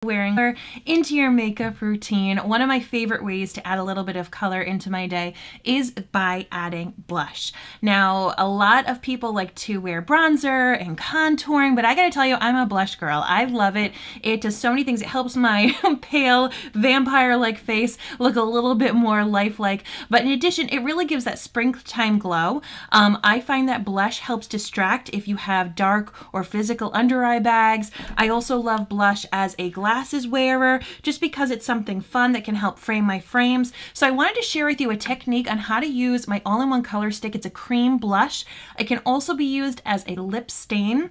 wearing color into your makeup routine. One of my favorite ways to add a little bit of color into my day is by adding blush. Now, a lot of people like to wear bronzer and contouring, but I gotta tell you, I'm a blush girl. I love it. It does so many things. It helps my pale vampire-like face look a little bit more lifelike, but in addition, it really gives that springtime glow. I find that blush helps distract if you have dark or physical under eye bags. I also love blush as a glasses wearer just because it's something fun that can help frame my frames. So I wanted to share with you a technique on how to use my all-in-one color stick. It's a cream blush. It can also be used as a lip stain.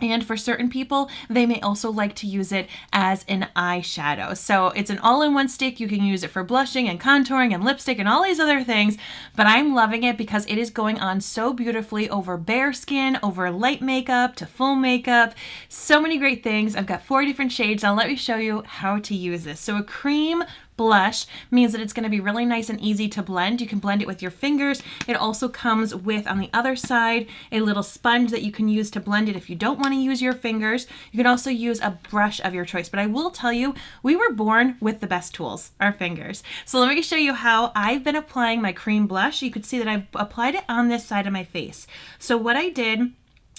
And for certain people, they may also like to use it as an eyeshadow. So it's an all-in-one stick. You can use it for blushing and contouring and lipstick and all these other things. But I'm loving it because it is going on so beautifully over bare skin, over light makeup to full makeup. So many great things. I've got 4 different shades. Now let me show you how to use this. So a cream blush means that it's going to be really nice and easy to blend. You can blend it with your fingers. It also comes with, on the other side, a little sponge that you can use to blend it if you don't want to use your fingers. You can also use a brush of your choice. But I will tell you, we were born with the best tools, our fingers. So let me show you how I've been applying my cream blush. You could see that I've applied it on this side of my face. So what I did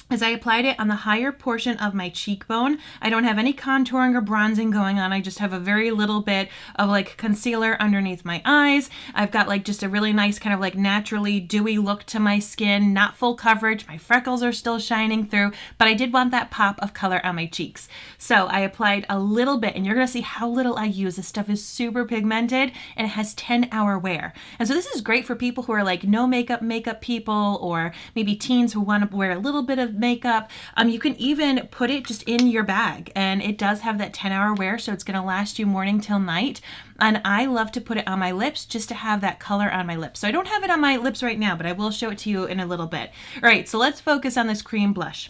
is I applied it on the higher portion of my cheekbone. I don't have any contouring or bronzing going on. I just have a very little bit of like concealer underneath my eyes. I've got like just a really nice kind of like naturally dewy look to my skin, not full coverage. My freckles are still shining through, but I did want that pop of color on my cheeks. So I applied a little bit, and you're gonna see how little I use. This stuff is super pigmented and it has 10-hour wear. And so this is great for people who are like no makeup people, or maybe teens who want to wear a little bit of makeup. You can even put it just in your bag, and it does have that 10-hour wear, so it's going to last you morning till night. And I love to put it on my lips just to have that color on my lips. So I don't have it on my lips right now, but I will show it to you in a little bit. All right, so let's focus on this cream blush.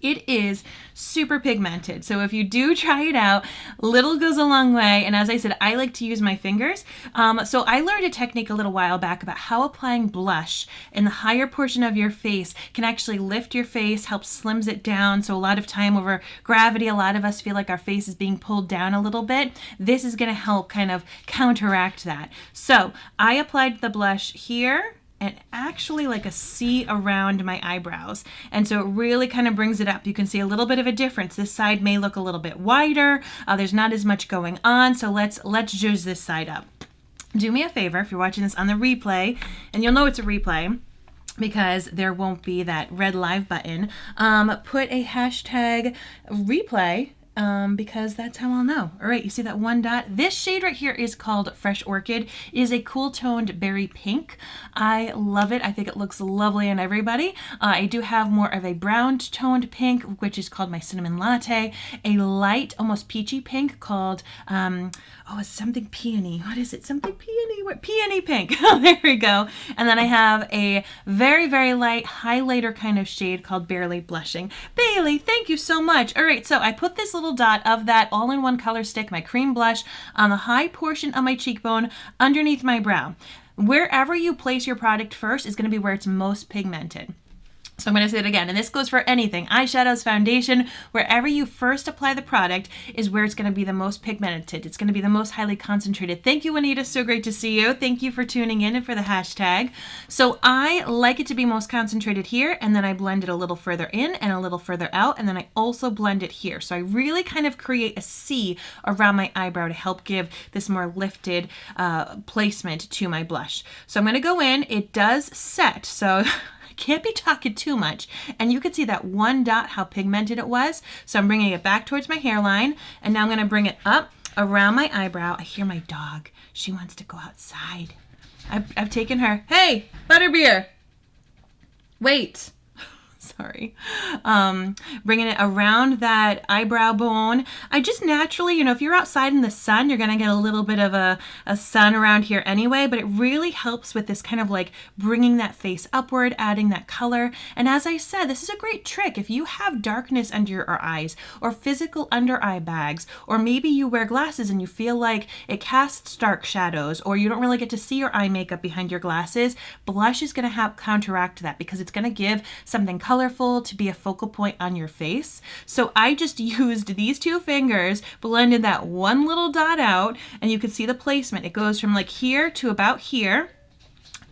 It is super pigmented. So if you do try it out, little goes a long way. And as I said, I like to use my fingers. So I learned a technique a little while back about how applying blush in the higher portion of your face can actually lift your face, help slims it down. So a lot of time over gravity, a lot of us feel like our face is being pulled down a little bit. This is gonna help kind of counteract that. So I applied the blush here, and actually like a C around my eyebrows. And so it really kind of brings it up. You can see a little bit of a difference. This side may look a little bit wider. There's not as much going on. So let's zhuzh this side up. Do me a favor, if you're watching this on the replay, and you'll know it's a replay because there won't be that red live button, put a hashtag replay, because that's how I'll know. All right, you see that one dot? This shade right here is called Fresh Orchid. It is a cool toned berry pink. I love it. I think it looks lovely on everybody. I do have more of a brown toned pink, which is called my Cinnamon Latte. A light, almost peachy pink called, it's something peony. What is it? Something peony? What? Peony pink. Oh, there we go. And then I have a very, very light highlighter kind of shade called Barely Blushing. Bailey, thank you so much. All right, so I put this little dot of that all-in-one color stick, my cream blush, on the high portion of my cheekbone underneath my brow. Wherever you place your product first is going to be where it's most pigmented. So I'm going to say it again, and this goes for anything, eyeshadows, foundation, wherever you first apply the product is where it's going to be the most pigmented. It's going to be the most highly concentrated. Thank you, Anita. So great to see you. Thank you for tuning in and for the hashtag. So I like it to be most concentrated here, and then I blend it a little further in and a little further out, and then I also blend it here. So I really kind of create a C around my eyebrow to help give this more lifted placement to my blush. So I'm going to go in. It does set, so can't be talking too much. And you can see that one dot, how pigmented it was. So I'm bringing it back towards my hairline, and now I'm going to bring it up around my eyebrow. I hear my dog. She wants to go outside. I've taken her. Hey, Butterbeer. Wait. Sorry. Bringing it around that eyebrow bone. I just naturally, if you're outside in the sun, you're going to get a little bit of a sun around here anyway, but it really helps with this kind of like bringing that face upward, adding that color. And as I said, this is a great trick. If you have darkness under your eyes or physical under eye bags, or maybe you wear glasses and you feel like it casts dark shadows, or you don't really get to see your eye makeup behind your glasses, blush is going to help counteract that because it's going to give something colorful colorful, to be a focal point on your face. So I just used these two fingers, blended that one little dot out, and you can see the placement. It goes from like here to about here.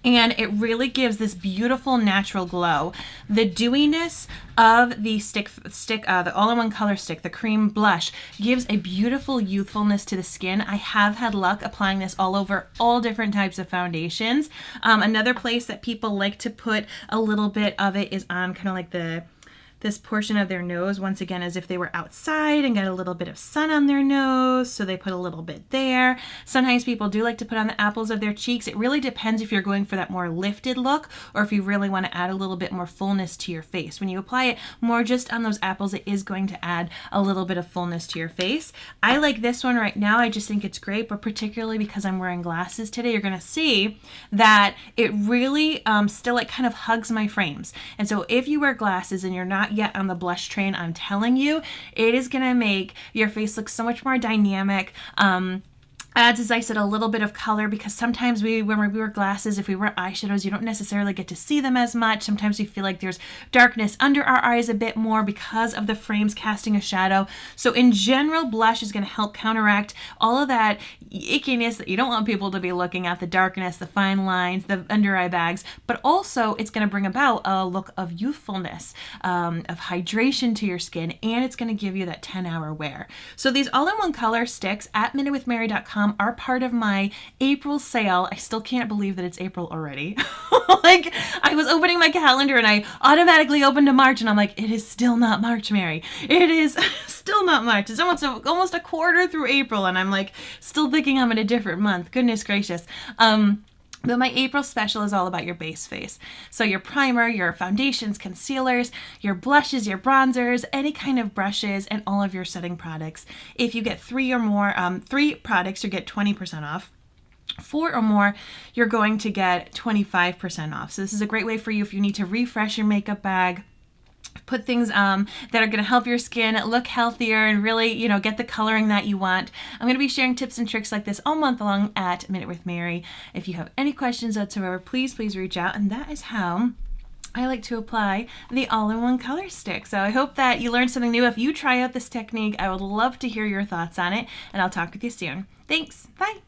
And it really gives this beautiful natural glow. The dewiness of the the all-in-one color stick, the cream blush, gives a beautiful youthfulness to the skin. I have had luck applying this all over all different types of foundations. Another place that people like to put a little bit of it is on kind of like this portion of their nose, once again, as if they were outside and got a little bit of sun on their nose, so they put a little bit there. Sometimes people do like to put on the apples of their cheeks. It really depends if you're going for that more lifted look or if you really want to add a little bit more fullness to your face. When you apply it more just on those apples, it is going to add a little bit of fullness to your face. I like this one right now. I just think it's great, but particularly because I'm wearing glasses today, you're going to see that it really still like kind of hugs my frames. And so if you wear glasses and you're not yet on the blush train, I'm telling you, it is gonna make your face look so much more dynamic. Adds, as I said, a little bit of color, because sometimes when we wear glasses, if we wear eyeshadows, you don't necessarily get to see them as much. Sometimes we feel like there's darkness under our eyes a bit more because of the frames casting a shadow. So in general, blush is going to help counteract all of that ickiness that you don't want people to be looking at, the darkness, the fine lines, the under eye bags, but also it's going to bring about a look of youthfulness, of hydration to your skin, and it's going to give you that 10-hour wear. So these all-in-one color sticks at minutewithmary.com are part of my April sale. I still can't believe that it's April already. Like, I was opening my calendar and I automatically opened to March, and I'm like, it is still not March, Mary. It is still not March. It's almost a quarter through April, and I'm like still thinking I'm in a different month. Goodness gracious. But my April special is all about your base face. So your primer, your foundations, concealers, your blushes, your bronzers, any kind of brushes, and all of your setting products. If you get three products, you get 20% off. 4 or more, you're going to get 25% off. So this is a great way for you if you need to refresh your makeup bag, put things that are going to help your skin look healthier and really, get the coloring that you want. I'm going to be sharing tips and tricks like this all month long at Minute with Mary. If you have any questions whatsoever, please reach out. And that is how I like to apply the all-in-one color stick. So I hope that you learned something new. If you try out this technique, I would love to hear your thoughts on it, and I'll talk with you soon. Thanks. Bye.